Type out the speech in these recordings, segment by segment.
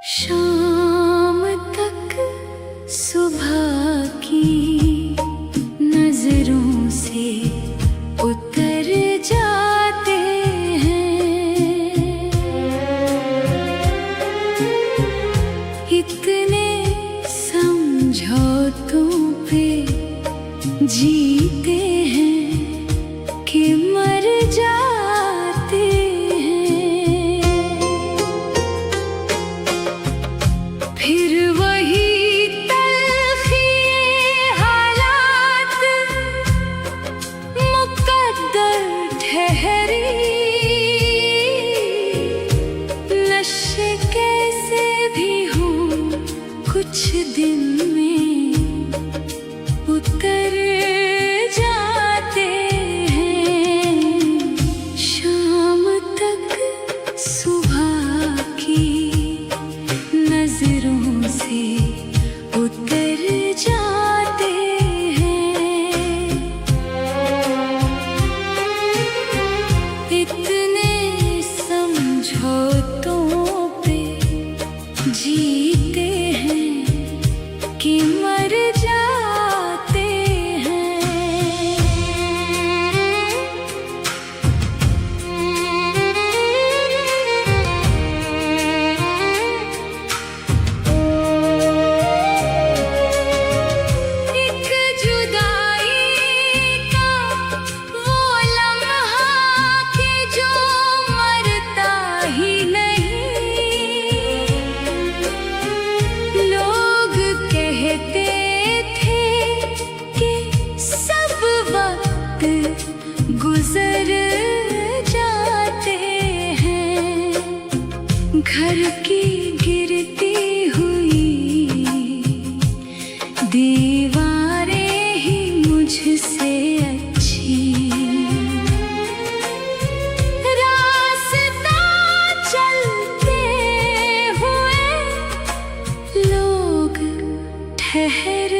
शाम तक सुबह की नजरों से उतर जाते हैं। इतने समझौतों पे जीते हैं कि मर जाते हैं। फिर वही तलखी हालात मुकद्दर ठहरी। नशे कैसे भी हों कुछ दिन में उतर जाते हैं। शाम तक सुबह की नजरों से उतर जाते हैं। इतने समझौतों पे जीते हैं कि मर जाते गुजर जाते हैं। घर की गिरती हुई दीवारें ही मुझसे अच्छी। रास्ता चलते हुए लोग ठहर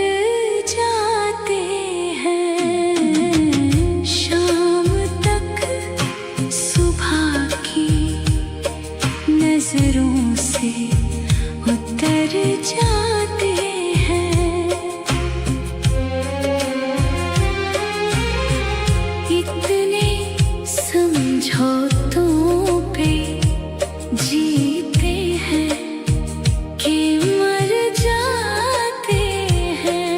जाते हैं। नजरों से उतर जाते हैं। इतने समझौतों पे जीते हैं कि मर जाते हैं।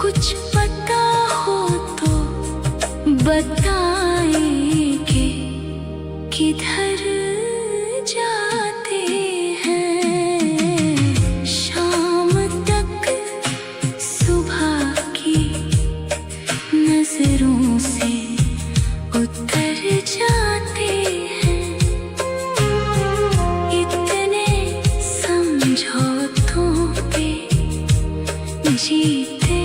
कुछ पता हो तो बताएंगे किधर जाते हैं। शाम तक सुबह की नजरों से उतर जाते हैं। इतने समझौतों पे जीते